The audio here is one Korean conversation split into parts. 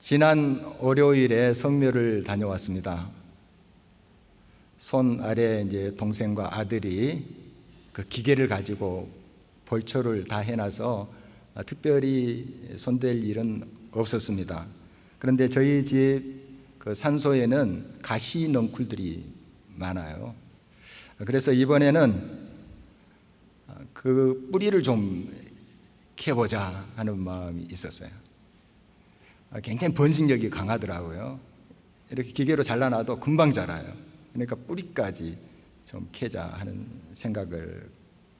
지난 월요일에 성묘를 다녀왔습니다. 손 아래 이제 동생과 아들이 그 기계를 가지고 벌초를 다 해놔서 특별히 손댈 일은 없었습니다. 그런데 저희 집 그 산소에는 가시 넝쿨들이 많아요. 그래서 이번에는 그 뿌리를 좀 캐보자 하는 마음이 있었어요. 굉장히 번식력이 강하더라고요. 이렇게 기계로 잘라놔도 금방 자라요. 그러니까 뿌리까지 좀 캐자 하는 생각을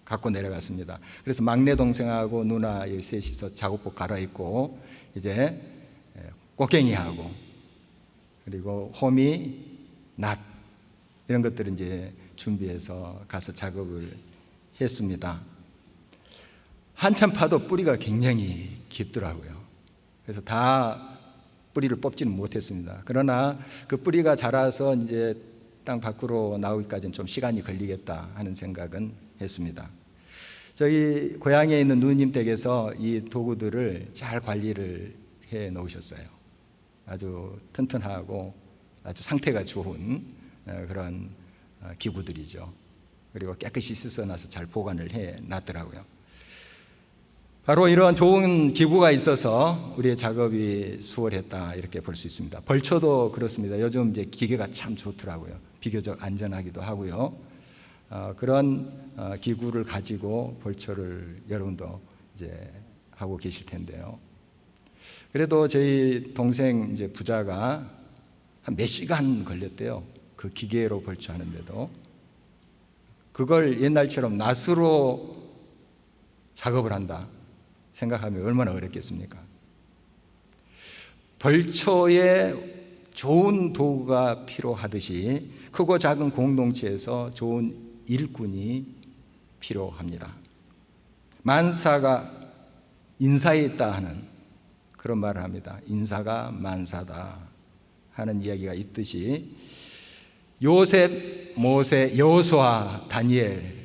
갖고 내려갔습니다. 그래서 막내 동생하고 누나 셋이서 작업복 갈아입고 이제 꽃갱이하고 그리고 호미, 낫 이런 것들을 이제 준비해서 가서 작업을 했습니다. 한참 파도 뿌리가 굉장히 깊더라고요. 그래서 다 뿌리를 뽑지는 못했습니다. 그러나 그 뿌리가 자라서 이제 땅 밖으로 나오기까지는 좀 시간이 걸리겠다 하는 생각은 했습니다. 저희 고향에 있는 누님 댁에서 이 도구들을 잘 관리를 해 놓으셨어요. 아주 튼튼하고 아주 상태가 좋은 그런 기구들이죠. 그리고 깨끗이 씻어놔서 잘 보관을 해 놨더라고요. 바로 이런 좋은 기구가 있어서 우리의 작업이 수월했다 이렇게 볼 수 있습니다. 벌초도 그렇습니다. 요즘 이제 기계가 참 좋더라고요. 비교적 안전하기도 하고요. 그런 기구를 가지고 벌초를 여러분도 이제 하고 계실 텐데요. 그래도 저희 동생 이제 부자가 한 몇 시간 걸렸대요. 그 기계로 벌초하는데도 그걸 옛날처럼 낫으로 작업을 한다 생각하면 얼마나 어렵겠습니까? 벌초에 좋은 도구가 필요하듯이 크고 작은 공동체에서 좋은 일꾼이 필요합니다. 만사가 인사에 있다 하는 그런 말을 합니다. 인사가 만사다 하는 이야기가 있듯이 요셉, 모세, 여호수아, 다니엘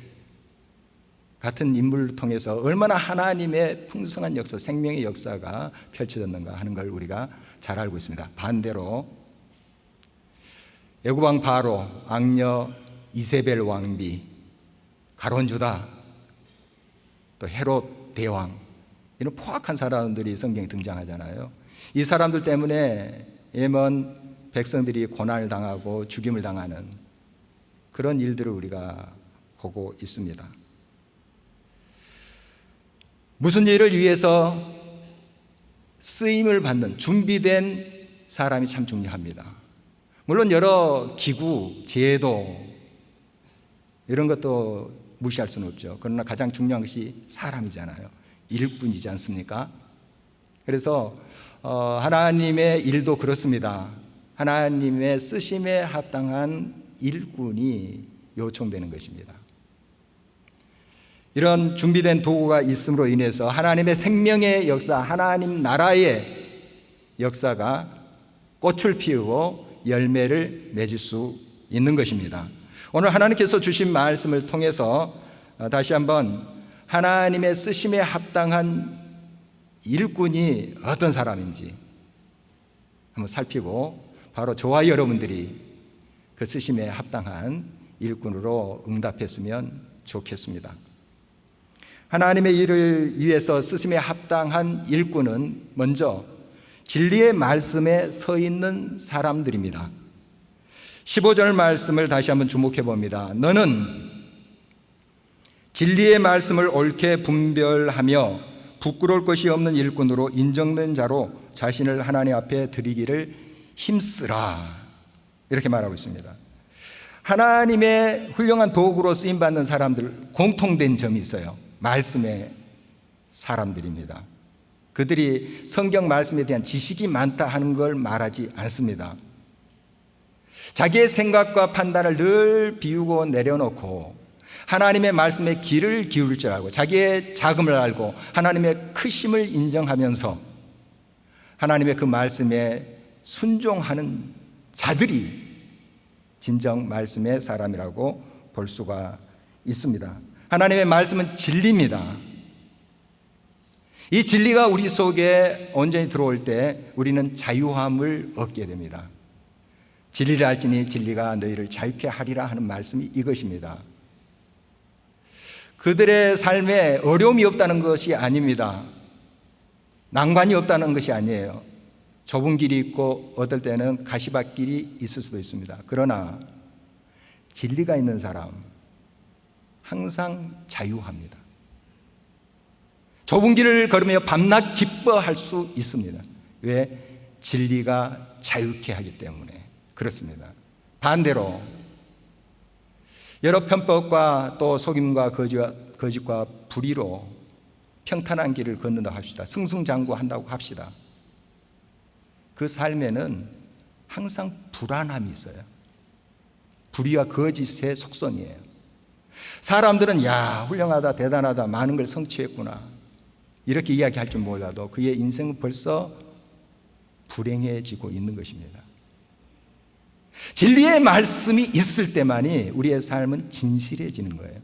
같은 인물을 통해서 얼마나 하나님의 풍성한 역사, 생명의 역사가 펼쳐졌는가 하는 걸 우리가 잘 알고 있습니다. 반대로 애굽왕 바로, 악녀 이세벨 왕비, 가룟 유다, 또 헤롯 대왕 이런 포악한 사람들이 성경에 등장하잖아요. 이 사람들 때문에 예먼 백성들이 고난을 당하고 죽임을 당하는 그런 일들을 우리가 보고 있습니다. 무슨 일을 위해서 쓰임을 받는 준비된 사람이 참 중요합니다. 물론 여러 기구, 제도 이런 것도 무시할 수는 없죠. 그러나 가장 중요한 것이 사람이잖아요. 일꾼이지 않습니까? 그래서 하나님의 일도 그렇습니다. 하나님의 쓰심에 합당한 일꾼이 요청되는 것입니다. 이런 준비된 도구가 있음으로 인해서 하나님의 생명의 역사, 하나님 나라의 역사가 꽃을 피우고 열매를 맺을 수 있는 것입니다. 오늘 하나님께서 주신 말씀을 통해서 다시 한번 하나님의 쓰심에 합당한 일꾼이 어떤 사람인지 한번 살피고 바로 저와 여러분들이 그 쓰심에 합당한 일꾼으로 응답했으면 좋겠습니다. 하나님의 일을 위해서 쓰심에 합당한 일꾼은 먼저 진리의 말씀에 서 있는 사람들입니다. 15절 말씀을 다시 한번 주목해 봅니다. 너는 진리의 말씀을 옳게 분별하며 부끄러울 것이 없는 일꾼으로 인정된 자로 자신을 하나님 앞에 드리기를 힘쓰라 이렇게 말하고 있습니다. 하나님의 훌륭한 도구로 쓰임받는 사람들 공통된 점이 있어요. 말씀의 사람들입니다. 그들이 성경 말씀에 대한 지식이 많다 하는 걸 말하지 않습니다. 자기의 생각과 판단을 늘 비우고 내려놓고 하나님의 말씀에 귀를 기울일 줄 알고 자기의 자금을 알고 하나님의 크심을 인정하면서 하나님의 그 말씀에 순종하는 자들이 진정 말씀의 사람이라고 볼 수가 있습니다. 하나님의 말씀은 진리입니다. 이 진리가 우리 속에 온전히 들어올 때 우리는 자유함을 얻게 됩니다. 진리를 알지니 진리가 너희를 자유케 하리라 하는 말씀이 이것입니다. 그들의 삶에 어려움이 없다는 것이 아닙니다. 난관이 없다는 것이 아니에요. 좁은 길이 있고 어떨 때는 가시밭길이 있을 수도 있습니다. 그러나 진리가 있는 사람 항상 자유합니다. 좁은 길을 걸으며 밤낮 기뻐할 수 있습니다. 왜? 진리가 자유케 하기 때문에 그렇습니다. 반대로 여러 편법과 또 속임과 거짓과 불의로 평탄한 길을 걷는다고 합시다. 승승장구한다고 합시다. 그 삶에는 항상 불안함이 있어요. 불의와 거짓의 속성이에요. 사람들은 야, 훌륭하다, 대단하다, 많은 걸 성취했구나 이렇게 이야기할 줄 몰라도 그의 인생은 벌써 불행해지고 있는 것입니다. 진리의 말씀이 있을 때만이 우리의 삶은 진실해지는 거예요.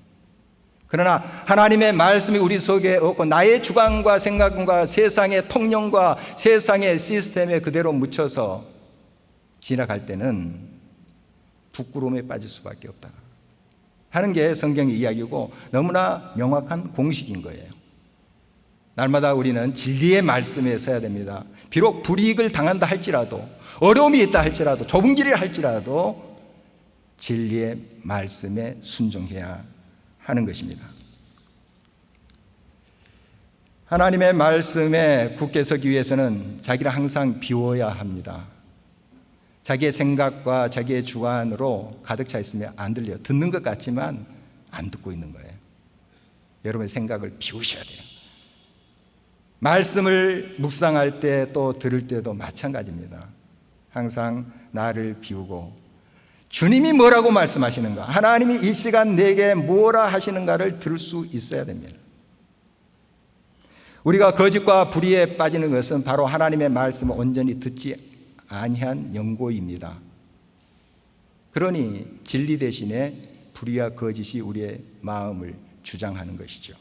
그러나 하나님의 말씀이 우리 속에 없고 나의 주관과 생각과 세상의 통념과 세상의 시스템에 그대로 묻혀서 지나갈 때는 부끄러움에 빠질 수밖에 없다 하는 게 성경의 이야기고 너무나 명확한 공식인 거예요. 날마다 우리는 진리의 말씀에 서야 됩니다. 비록 불이익을 당한다 할지라도 어려움이 있다 할지라도 좁은 길이라 할지라도 진리의 말씀에 순종해야 하는 것입니다. 하나님의 말씀에 굳게 서기 위해서는 자기를 항상 비워야 합니다. 자기의 생각과 자기의 주관으로 가득 차 있으면 안 들려요. 듣는 것 같지만 안 듣고 있는 거예요. 여러분의 생각을 비우셔야 돼요. 말씀을 묵상할 때 또 들을 때도 마찬가지입니다. 항상 나를 비우고 주님이 뭐라고 말씀하시는가, 하나님이 이 시간 내게 뭐라 하시는가를 들을 수 있어야 됩니다. 우리가 거짓과 불의에 빠지는 것은 바로 하나님의 말씀을 온전히 듣지 아니한 연고입니다. 그러니 진리 대신에 불의와 거짓이 우리의 마음을 주장하는 것이죠.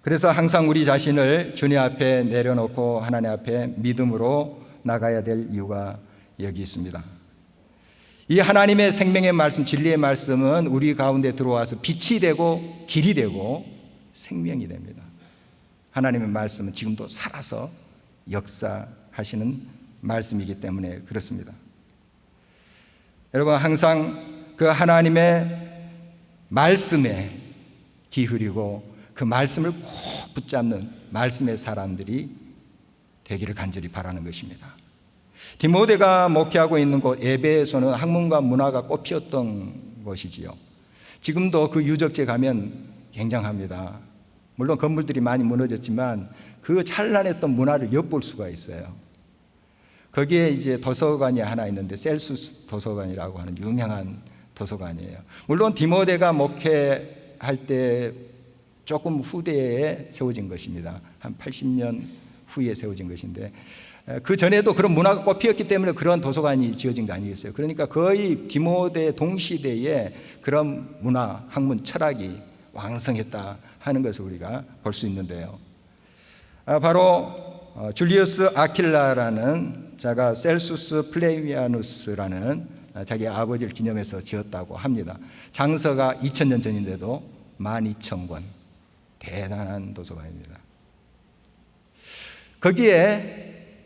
그래서 항상 우리 자신을 주님 앞에 내려놓고 하나님 앞에 믿음으로 나가야 될 이유가 여기 있습니다. 이 하나님의 생명의 말씀, 진리의 말씀은 우리 가운데 들어와서 빛이 되고 길이 되고 생명이 됩니다. 하나님의 말씀은 지금도 살아서 역사하시는 말씀이기 때문에 그렇습니다. 여러분, 항상 그 하나님의 말씀에 기울이고 그 말씀을 꼭 붙잡는 말씀의 사람들이 되기를 간절히 바라는 것입니다. 디모데가 목회하고 있는 곳 에베소는 학문과 문화가 꽃피었던 곳이지요. 지금도 그 유적지에 가면 굉장합니다. 물론 건물들이 많이 무너졌지만 그 찬란했던 문화를 엿볼 수가 있어요. 거기에 이제 도서관이 하나 있는데 셀수스 도서관이라고 하는 유명한 도서관이에요. 물론 디모데가 목회할 때 조금 후대에 세워진 것입니다. 한 80년 후에 세워진 것인데 그 전에도 그런 문화가 꽃피었기 때문에 그런 도서관이 지어진 거 아니겠어요? 그러니까 거의 디모데 동시대에 그런 문화, 학문, 철학이 왕성했다 하는 것을 우리가 볼 수 있는데요. 바로 줄리우스 아킬라라는 자가 셀수스 플레미아누스라는 자기 아버지를 기념해서 지었다고 합니다. 장서가 2000년 전인데도 12,000권, 대단한 도서관입니다. 거기에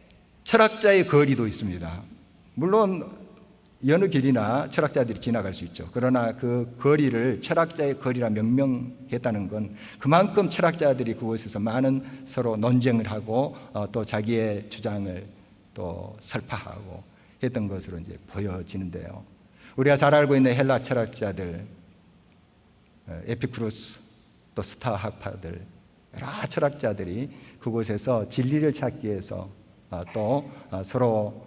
철학자의 거리도 있습니다. 물론 여느 길이나 철학자들이 지나갈 수 있죠. 그러나 그 거리를 철학자의 거리라 명명했다는 건 그만큼 철학자들이 그곳에서 많은 서로 논쟁을 하고 또 자기의 주장을 또 설파하고 했던 것으로 이제 보여지는데요. 우리가 잘 알고 있는 헬라 철학자들, 에피쿠로스, 또 스타 학파들, 여러 철학자들이 그곳에서 진리를 찾기 위해서 또 서로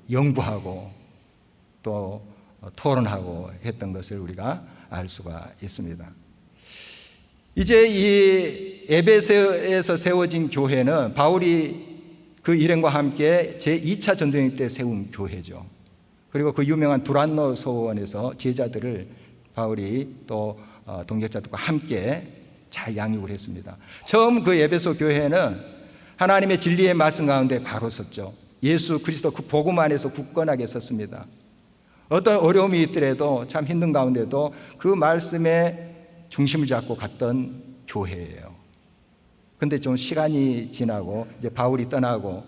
연구하고 또 토론하고 했던 것을 우리가 알 수가 있습니다. 이제 이 에베소에서 세워진 교회는 바울이 그 일행과 함께 제2차 전도행 때 세운 교회죠. 그리고 그 유명한 두란노 소원에서 제자들을 바울이 또 동역자들과 함께 잘 양육을 했습니다. 처음 그 에베소 교회는 하나님의 진리의 말씀 가운데 바로 섰죠. 예수 그리스도 그 복음 안에서 굳건하게 섰습니다. 어떤 어려움이 있더라도 참 힘든 가운데도 그 말씀에 중심을 잡고 갔던 교회예요. 근데 좀 시간이 지나고 이제 바울이 떠나고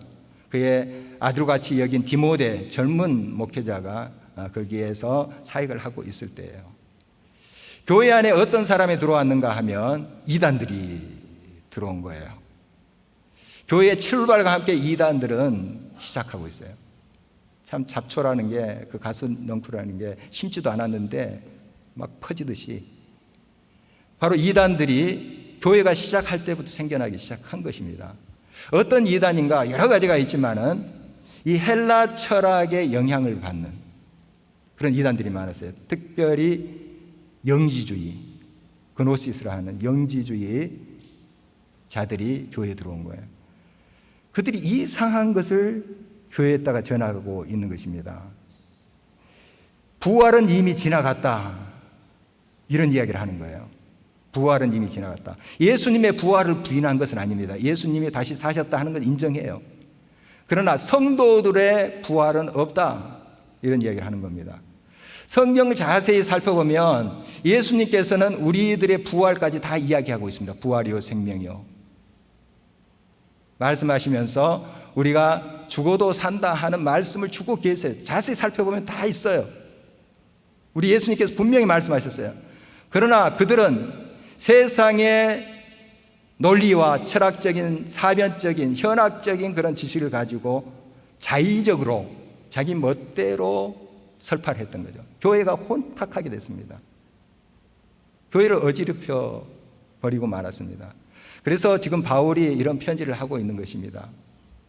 그의 아들같이 여긴 디모데 젊은 목회자가 거기에서 사역을 하고 있을 때예요. 교회 안에 어떤 사람이 들어왔는가 하면 이단들이 들어온 거예요. 교회의 출발과 함께 이단들은 시작하고 있어요. 참 잡초라는 게, 그 가스넝쿨이라는 게 심지도 않았는데 막 퍼지듯이 바로 이단들이 교회가 시작할 때부터 생겨나기 시작한 것입니다. 어떤 이단인가 여러 가지가 있지만은 이 헬라 철학의 영향을 받는 그런 이단들이 많았어요. 특별히 영지주의, 그노시스라 하는 영지주의 자들이 교회에 들어온 거예요. 그들이 이상한 것을 교회에다가 전하고 있는 것입니다. 부활은 이미 지나갔다, 이런 이야기를 하는 거예요. 부활은 이미 지나갔다. 예수님의 부활을 부인한 것은 아닙니다. 예수님이 다시 사셨다 하는 건 인정해요. 그러나 성도들의 부활은 없다, 이런 이야기를 하는 겁니다. 성경을 자세히 살펴보면 예수님께서는 우리들의 부활까지 다 이야기하고 있습니다. 부활이요 생명이요. 말씀하시면서 우리가 죽어도 산다 하는 말씀을 주고 계세요. 자세히 살펴보면 다 있어요. 우리 예수님께서 분명히 말씀하셨어요. 그러나 그들은 세상의 논리와 철학적인 사변적인 현학적인 그런 지식을 가지고 자의적으로 자기 멋대로 설파를 했던 거죠. 교회가 혼탁하게 됐습니다. 교회를 어지럽혀 버리고 말았습니다. 그래서 지금 바울이 이런 편지를 하고 있는 것입니다.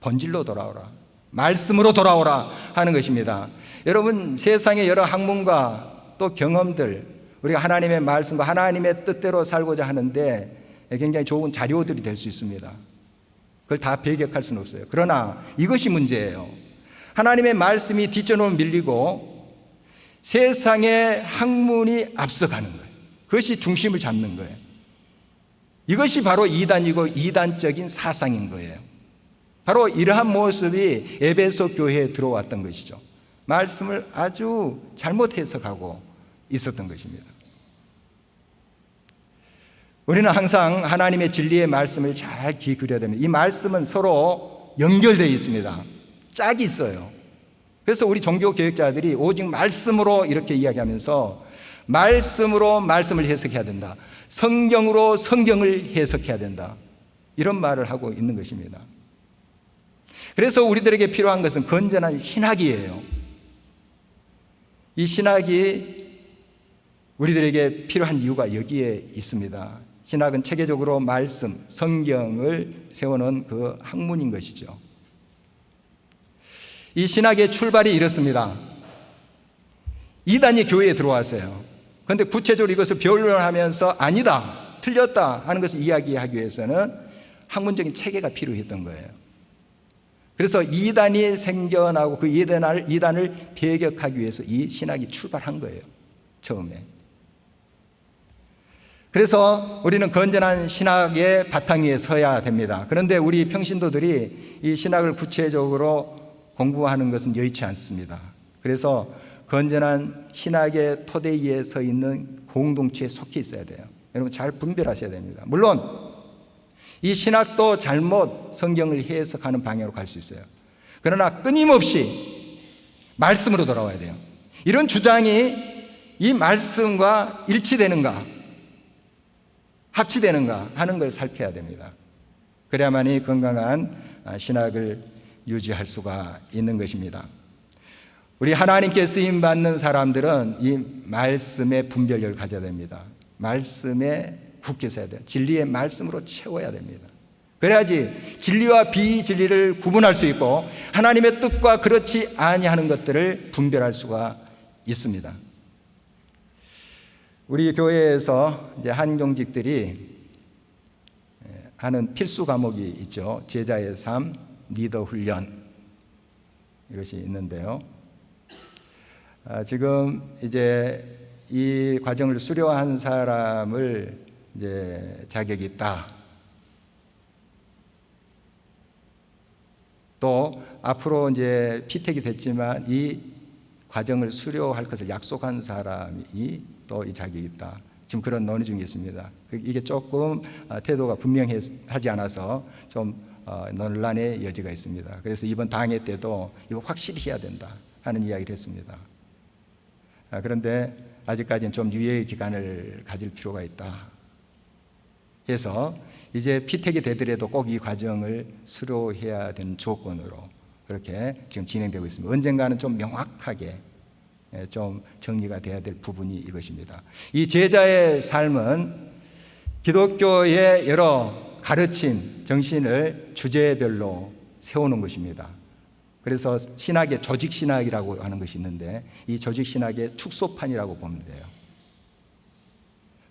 본질로 돌아오라, 말씀으로 돌아오라 하는 것입니다. 여러분, 세상의 여러 학문과 또 경험들, 우리가 하나님의 말씀과 하나님의 뜻대로 살고자 하는데 굉장히 좋은 자료들이 될 수 있습니다. 그걸 다 배격할 수는 없어요. 그러나 이것이 문제예요. 하나님의 말씀이 뒷전으로 밀리고 세상의 학문이 앞서가는 거예요. 그것이 중심을 잡는 거예요. 이것이 바로 이단이고 이단적인 사상인 거예요. 바로 이러한 모습이 에베소 교회에 들어왔던 것이죠. 말씀을 아주 잘못 해석하고 있었던 것입니다. 우리는 항상 하나님의 진리의 말씀을 잘 귀 기울여야 됩니다. 이 말씀은 서로 연결되어 있습니다. 짝이 있어요. 그래서 우리 종교 교육자들이 오직 말씀으로 이렇게 이야기하면서 말씀으로 말씀을 해석해야 된다, 성경으로 성경을 해석해야 된다, 이런 말을 하고 있는 것입니다. 그래서 우리들에게 필요한 것은 건전한 신학이에요. 이 신학이 우리들에게 필요한 이유가 여기에 있습니다. 신학은 체계적으로 말씀, 성경을 세우는 그 학문인 것이죠. 이 신학의 출발이 이렇습니다. 이단이 교회에 들어왔어요. 그런데 구체적으로 이것을 변론하면서 아니다, 틀렸다 하는 것을 이야기하기 위해서는 학문적인 체계가 필요했던 거예요. 그래서 이단이 생겨나고 그 이단을 배격하기 위해서 이 신학이 출발한 거예요, 처음에. 그래서 우리는 건전한 신학의 바탕 위에 서야 됩니다. 그런데 우리 평신도들이 이 신학을 구체적으로 공부하는 것은 여의치 않습니다. 그래서 건전한 신학의 토대 위에 서 있는 공동체에 속해 있어야 돼요. 여러분 잘 분별하셔야 됩니다. 물론 이 신학도 잘못 성경을 해석하는 방향으로 갈 수 있어요. 그러나 끊임없이 말씀으로 돌아와야 돼요. 이런 주장이 이 말씀과 일치되는가, 합치되는가 하는 걸 살펴야 됩니다. 그래야만이 건강한 신학을 유지할 수가 있는 것입니다. 우리 하나님께 쓰임받는 사람들은 이 말씀의 분별력을 가져야 됩니다. 말씀에 굳게 서야 돼요. 진리의 말씀으로 채워야 됩니다. 그래야지 진리와 비진리를 구분할 수 있고 하나님의 뜻과 그렇지 아니하는 것들을 분별할 수가 있습니다. 우리 교회에서 이제 한경직들이 하는 필수 과목이 있죠. 제자의 삶, 리더 훈련, 이것이 있는데요. 지금 이제 이 과정을 수료한 사람을 이제 자격이 있다. 또 앞으로 이제 피택이 됐지만 이 과정을 수료할 것을 약속한 사람이 또 이 자격이 있다. 지금 그런 논의 중에 있습니다. 이게 조금 태도가 분명하지 않아서 좀 논란의 여지가 있습니다. 그래서 이번 당회 때도 이거 확실히 해야 된다 하는 이야기를 했습니다. 그런데 아직까지는 좀 유예의 기간을 가질 필요가 있다 해서 이제 피택이 되더라도 꼭 이 과정을 수료해야 되는 조건으로 그렇게 지금 진행되고 있습니다. 언젠가는 좀 명확하게 좀 정리가 돼야 될 부분이 이것입니다. 이 제자의 삶은 기독교의 여러 가르침, 정신을 주제별로 세우는 것입니다. 그래서 신학의 조직신학이라고 하는 것이 있는데 이 조직신학의 축소판이라고 보면 돼요.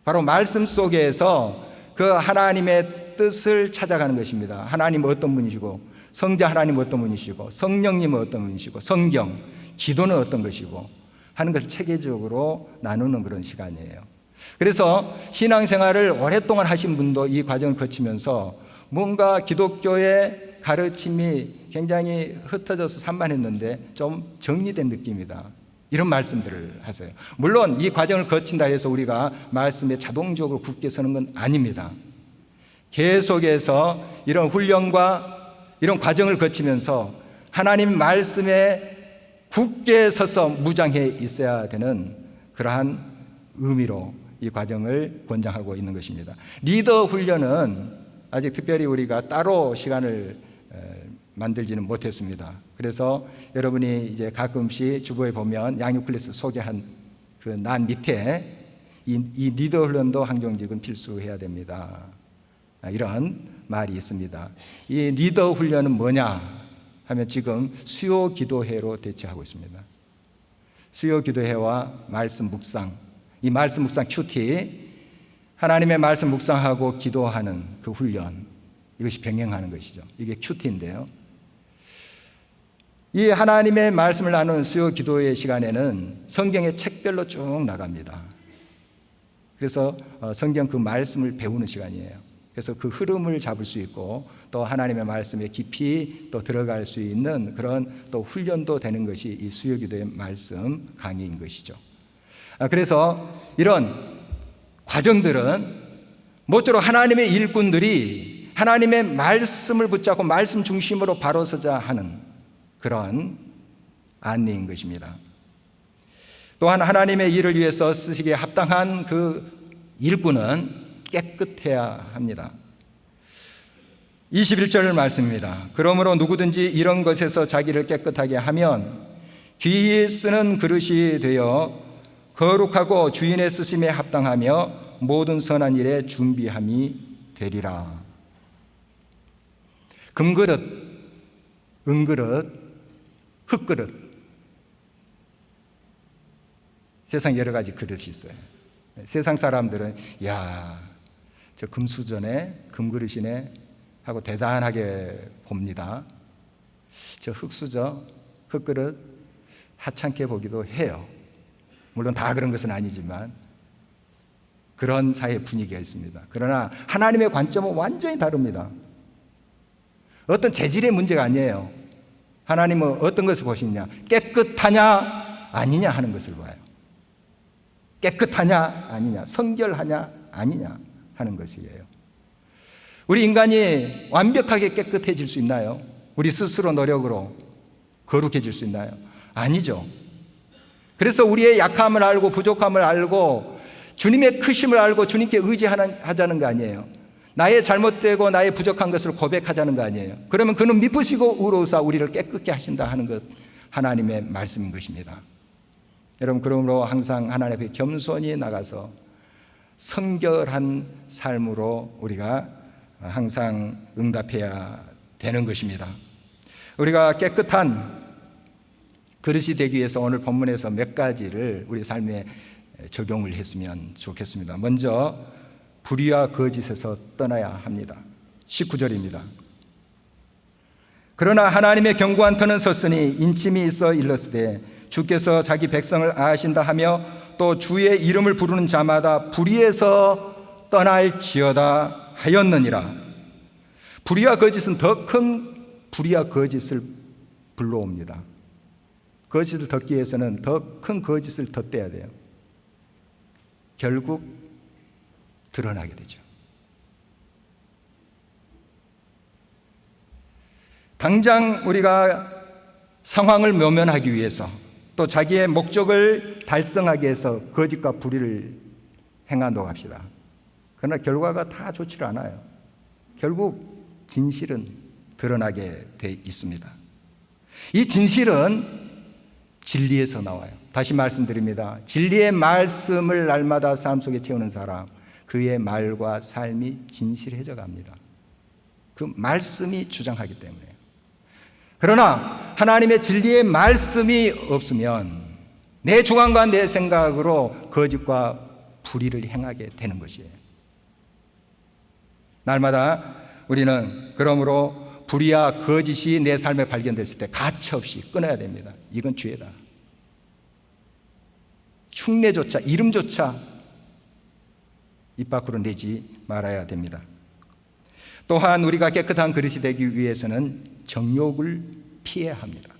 바로 말씀 속에서 그 하나님의 뜻을 찾아가는 것입니다. 하나님은 어떤 분이시고, 성자 하나님은 어떤 분이시고, 성령님은 어떤 분이시고, 성경, 기도는 어떤 것이고 하는 것을 체계적으로 나누는 그런 시간이에요. 그래서 신앙생활을 오랫동안 하신 분도 이 과정을 거치면서 뭔가 기독교의 가르침이 굉장히 흩어져서 산만했는데 좀 정리된 느낌이다, 이런 말씀들을 하세요. 물론 이 과정을 거친다 해서 우리가 말씀에 자동적으로 굳게 서는 건 아닙니다. 계속해서 이런 훈련과 이런 과정을 거치면서 하나님 말씀에 굳게 서서 무장해 있어야 되는 그러한 의미로 이 과정을 권장하고 있는 것입니다. 리더 훈련은 아직 특별히 우리가 따로 시간을 만들지는 못했습니다. 그래서 여러분이 이제 가끔씩 주보에 보면 양육 클래스 소개한 그 난 밑에 이 리더 훈련도 항정직은 필수해야 됩니다. 이런 말이 있습니다. 이 리더 훈련은 뭐냐 하면 지금 수요 기도회로 대체하고 있습니다. 수요 기도회와 말씀 묵상, 이 말씀 묵상 큐티, 하나님의 말씀 묵상하고 기도하는 그 훈련, 이것이 병행하는 것이죠. 이게 큐티인데요. 이 하나님의 말씀을 나누는 수요 기도회 시간에는 성경의 책별로 쭉 나갑니다. 그래서 성경 그 말씀을 배우는 시간이에요. 그래서 그 흐름을 잡을 수 있고 또 하나님의 말씀에 깊이 또 들어갈 수 있는 그런 또 훈련도 되는 것이 이 수요기도의 말씀 강의인 것이죠. 그래서 이런 과정들은 모쪼록 하나님의 일꾼들이 하나님의 말씀을 붙잡고 말씀 중심으로 바로 서자 하는 그런 안내인 것입니다. 또한 하나님의 일을 위해서 쓰시기에 합당한 그 일꾼은 깨끗해야 합니다. 21절 말씀입니다. 그러므로 누구든지 이런 것에서 자기를 깨끗하게 하면 귀히 쓰는 그릇이 되어 거룩하고 주인의 쓰심에 합당하며 모든 선한 일에 준비함이 되리라. 금그릇, 은그릇, 흙그릇, 세상 여러 가지 그릇이 있어요. 세상 사람들은 야, 저 금수저네, 금그릇이네 하고 대단하게 봅니다. 저 흙수저, 흙그릇 하찮게 보기도 해요. 물론 다 그런 것은 아니지만 그런 사회 분위기가 있습니다. 그러나 하나님의 관점은 완전히 다릅니다. 어떤 재질의 문제가 아니에요. 하나님은 어떤 것을 보시느냐, 깨끗하냐 아니냐 하는 것을 봐요. 깨끗하냐 아니냐, 성결하냐 아니냐 하는 것이에요. 우리 인간이 완벽하게 깨끗해질 수 있나요? 우리 스스로 노력으로 거룩해질 수 있나요? 아니죠. 그래서 우리의 약함을 알고 부족함을 알고 주님의 크심을 알고 주님께 의지하자는 거 아니에요. 나의 잘못되고 나의 부족한 것을 고백하자는 거 아니에요. 그러면 그는 미쁘시고 의로우사 우리를 깨끗게 하신다 하는 것, 하나님의 말씀인 것입니다. 여러분, 그러므로 항상 하나님 앞에 겸손히 나가서 성결한 삶으로 우리가 항상 응답해야 되는 것입니다. 우리가 깨끗한 그릇이 되기 위해서 오늘 본문에서 몇 가지를 우리 삶에 적용을 했으면 좋겠습니다. 먼저 불의와 거짓에서 떠나야 합니다. 19절입니다. 그러나 하나님의 견고한 터는 섰으니 인침이 있어 일렀으되 주께서 자기 백성을 아하신다 하며 또 주의 이름을 부르는 자마다 불의에서 떠날지어다 하였느니라. 불의와 거짓은 더 큰 불의와 거짓을 불러옵니다. 거짓을 덮기 위해서는 더 큰 거짓을 덧대야 돼요. 결국 드러나게 되죠. 당장 우리가 상황을 모면하기 위해서 또 자기의 목적을 달성하기 위해서 거짓과 불의를 행한다고 합시다. 그러나 결과가 다 좋지 않아요. 결국 진실은 드러나게 돼 있습니다. 이 진실은 진리에서 나와요. 다시 말씀드립니다. 진리의 말씀을 날마다 삶 속에 채우는 사람, 그의 말과 삶이 진실해져 갑니다. 그 말씀이 주장하기 때문에요. 그러나 하나님의 진리의 말씀이 없으면 내 주관과 내 생각으로 거짓과 불의를 행하게 되는 것이에요. 날마다 우리는 그러므로 불의와 거짓이 내 삶에 발견됐을 때 가차없이 끊어야 됩니다. 이건 죄다. 흉내조차, 이름조차 입 밖으로 내지 말아야 됩니다. 또한 우리가 깨끗한 그릇이 되기 위해서는 정욕을 피해야 합니다.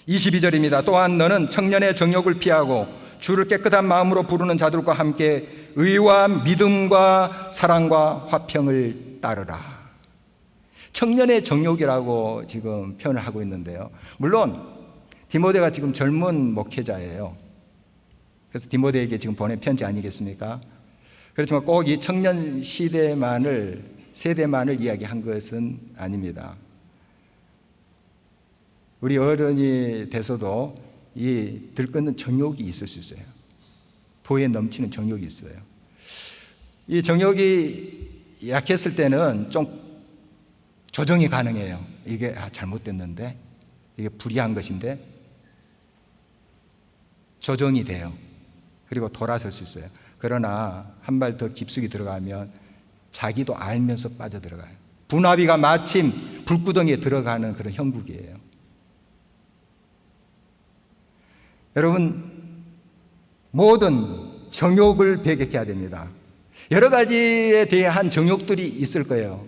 22절입니다. 또한 너는 청년의 정욕을 피하고 주를 깨끗한 마음으로 부르는 자들과 함께 의와 믿음과 사랑과 화평을 따르라. 청년의 정욕이라고 지금 표현을 하고 있는데요. 물론 디모데가 지금 젊은 목회자예요. 그래서 디모데에게 지금 보낸 편지 아니겠습니까? 그렇지만 꼭 이 청년 세대만을 이야기한 것은 아닙니다. 우리 어른이 돼서도 이 들끓는 정욕이 있을 수 있어요. 도에 넘치는 정욕이 있어요. 이 정욕이 약했을 때는 좀 조정이 가능해요. 이게 잘못됐는데, 이게 불의한 것인데 조정이 돼요. 그리고 돌아설 수 있어요. 그러나 한 발 더 깊숙이 들어가면 자기도 알면서 빠져들어가요. 분화비가 마침 불구덩이에 들어가는 그런 형국이에요. 여러분, 모든 정욕을 배격해야 됩니다. 여러 가지에 대한 정욕들이 있을 거예요.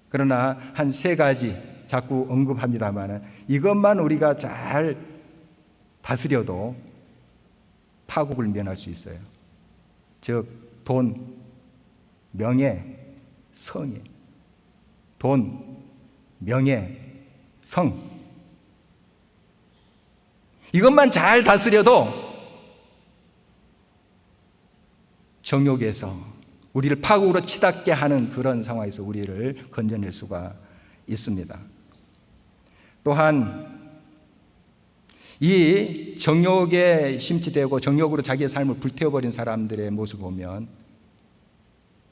그러나 한 3가지 자꾸 언급합니다만 이것만 우리가 잘 다스려도 파국을 면할 수 있어요. 즉 돈, 명예, 성이에요. 돈, 명예, 성. 이것만 잘 다스려도 정욕에서 우리를 파국으로 치닫게 하는 그런 상황에서 우리를 건져낼 수가 있습니다. 또한 이 정욕에 심취되고 정욕으로 자기의 삶을 불태워버린 사람들의 모습을 보면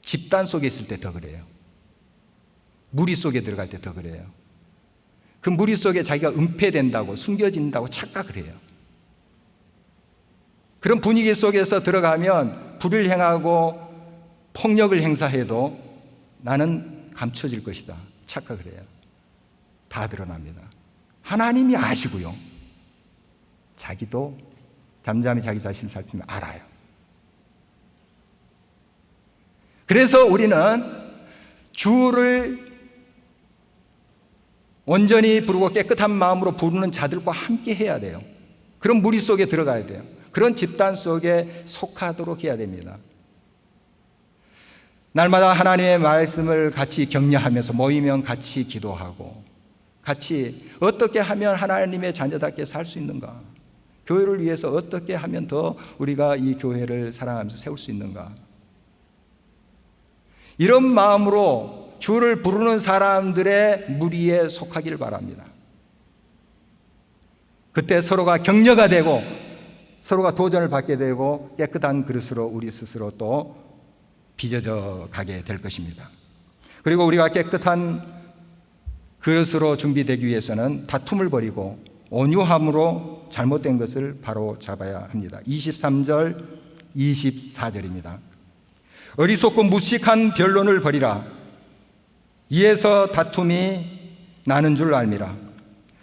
집단 속에 있을 때 더 그래요. 무리 속에 들어갈 때 더 그래요. 그 무리 속에 자기가 은폐된다고, 숨겨진다고 착각을 해요. 그런 분위기 속에서 들어가면 불을 행하고 폭력을 행사해도 나는 감춰질 것이다 착각을 해요. 다 드러납니다. 하나님이 아시고요, 자기도 잠잠히 자기 자신을 살피면 알아요. 그래서 우리는 주를 온전히 부르고 깨끗한 마음으로 부르는 자들과 함께 해야 돼요. 그런 무리 속에 들어가야 돼요. 그런 집단 속에 속하도록 해야 됩니다. 날마다 하나님의 말씀을 같이 격려하면서 모이면 같이 기도하고, 같이 어떻게 하면 하나님의 자녀답게 살 수 있는가, 교회를 위해서 어떻게 하면 더 우리가 이 교회를 사랑하면서 세울 수 있는가, 이런 마음으로 주를 부르는 사람들의 무리에 속하기를 바랍니다. 그때 서로가 격려가 되고 서로가 도전을 받게 되고 깨끗한 그릇으로 우리 스스로 또 빚어져 가게 될 것입니다. 그리고 우리가 깨끗한 그릇으로 준비되기 위해서는 다툼을 버리고 온유함으로 잘못된 것을 바로 잡아야 합니다. 23절, 24절입니다. 어리석고 무식한 변론을 버리라. 이에서 다툼이 나는 줄 알미라.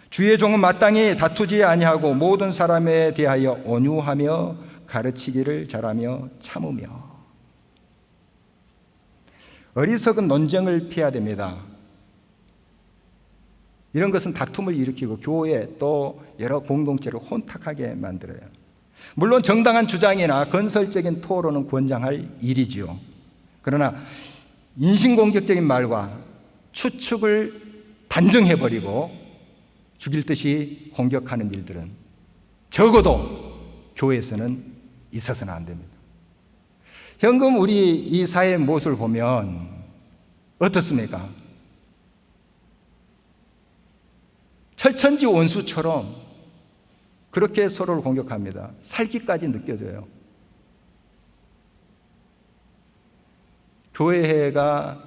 주의 종은 마땅히 다투지 아니하고 모든 사람에 대하여 온유하며 가르치기를 잘하며 참으며. 어리석은 논쟁을 피해야 됩니다. 이런 것은 다툼을 일으키고 교회 또 여러 공동체를 혼탁하게 만들어요. 물론 정당한 주장이나 건설적인 토론은 권장할 일이지요. 그러나 인신공격적인 말과 추측을 단정해버리고 죽일 듯이 공격하는 일들은 적어도 교회에서는 있어서는 안 됩니다. 현금 우리 이 사회의 모습을 보면 어떻습니까? 철천지 원수처럼 그렇게 서로를 공격합니다. 살기까지 느껴져요. 교회가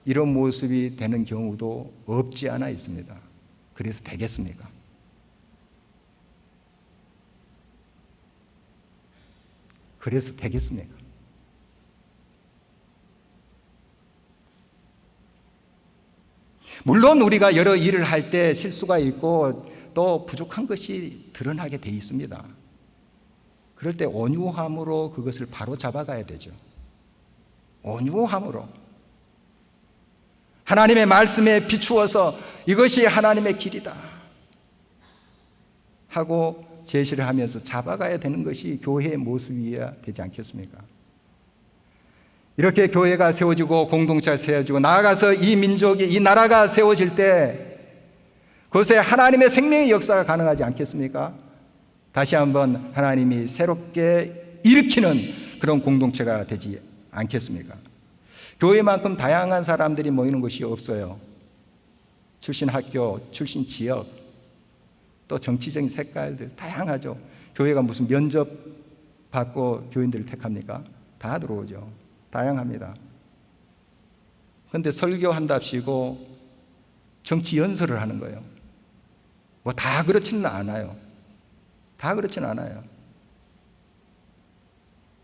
이런 모습이 되는 경우도 없지 않아 있습니다. 그래서 되겠습니까? 그래서 되겠습니까? 물론 우리가 여러 일을 할 때 실수가 있고 또 부족한 것이 드러나게 돼 있습니다. 그럴 때 온유함으로 그것을 바로 잡아가야 되죠. 온유함으로 하나님의 말씀에 비추어서 이것이 하나님의 길이다 하고 제시를 하면서 잡아가야 되는 것이 교회의 모습이어야 되지 않겠습니까? 이렇게 교회가 세워지고 공동체가 세워지고 나아가서 이 민족이, 이 나라가 세워질 때 그것에 하나님의 생명의 역사가 가능하지 않겠습니까? 다시 한번 하나님이 새롭게 일으키는 그런 공동체가 되지 않겠습니까? 교회만큼 다양한 사람들이 모이는 곳이 없어요. 출신 학교, 출신 지역, 또 정치적인 색깔들 다양하죠. 교회가 무슨 면접 받고 교인들을 택합니까? 다 들어오죠. 다양합니다. 그런데 설교한답시고 정치 연설을 하는 거예요. 뭐 다 그렇지는 않아요. 다 그렇지는 않아요.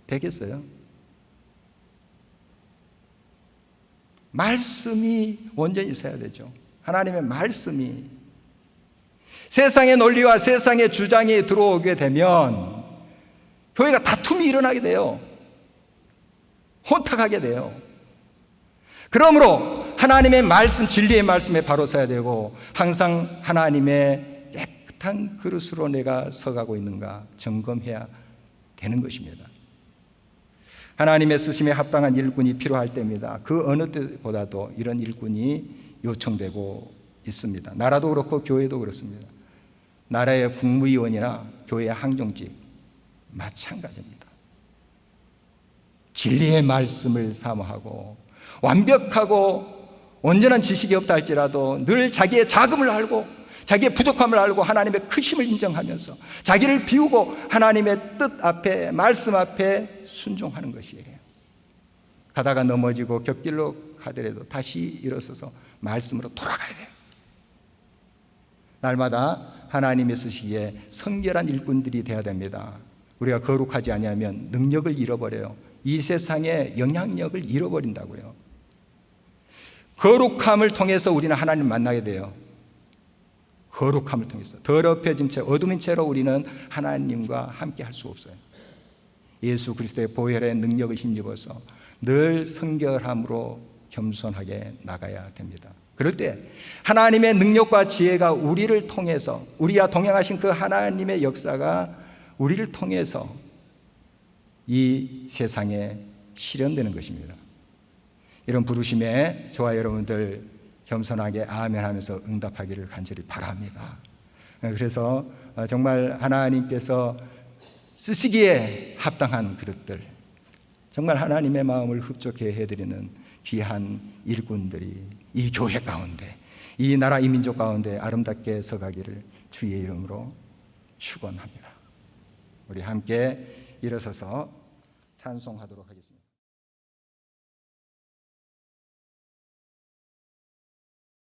되겠어요? 말씀이 온전히 있어야 되죠. 하나님의 말씀이. 세상의 논리와 세상의 주장이 들어오게 되면 교회가 다툼이 일어나게 돼요. 혼탁하게 돼요. 그러므로 하나님의 말씀, 진리의 말씀에 바로 서야 되고 항상 하나님의 깨끗한 그릇으로 내가 서가고 있는가 점검해야 되는 것입니다. 하나님의 쓰심에 합당한 일꾼이 필요할 때입니다. 그 어느 때보다도 이런 일꾼이 요청되고 있습니다. 나라도 그렇고 교회도 그렇습니다. 나라의 국무위원이나 교회의 항정직 마찬가지입니다. 진리의 말씀을 사모하고 완벽하고 온전한 지식이 없다 할지라도 늘 자기의 자금을 알고 자기의 부족함을 알고 하나님의 크심을 인정하면서 자기를 비우고 하나님의 뜻 앞에 말씀 앞에 순종하는 것이에요. 가다가 넘어지고 곁길로 가더라도 다시 일어서서 말씀으로 돌아가야 돼요. 날마다 하나님의 쓰시기에 성결한 일꾼들이 되어야 됩니다. 우리가 거룩하지 아니하면 능력을 잃어버려요. 이 세상의 영향력을 잃어버린다고요. 거룩함을 통해서 우리는 하나님을 만나게 돼요. 거룩함을 통해서 더럽혀진 채 어둠인 채로 우리는 하나님과 함께 할 수 없어요. 예수 그리스도의 보혈의 능력을 힘입어서 늘 성결함으로 겸손하게 나가야 됩니다. 그럴 때 하나님의 능력과 지혜가 우리를 통해서 우리와 동행하신 그 하나님의 역사가 우리를 통해서 이 세상에 실현되는 것입니다. 이런 부르심에 저와 여러분들 겸손하게 아멘 하면서 응답하기를 간절히 바랍니다. 그래서 정말 하나님께서 쓰시기에 합당한 그릇들, 정말 하나님의 마음을 흡족해 해드리는 귀한 일꾼들이 이 교회 가운데, 이 나라 이 민족 가운데 아름답게 서가기를 주의 이름으로 축원합니다. 우리 함께 일어서서 찬송하도록 하겠습니다.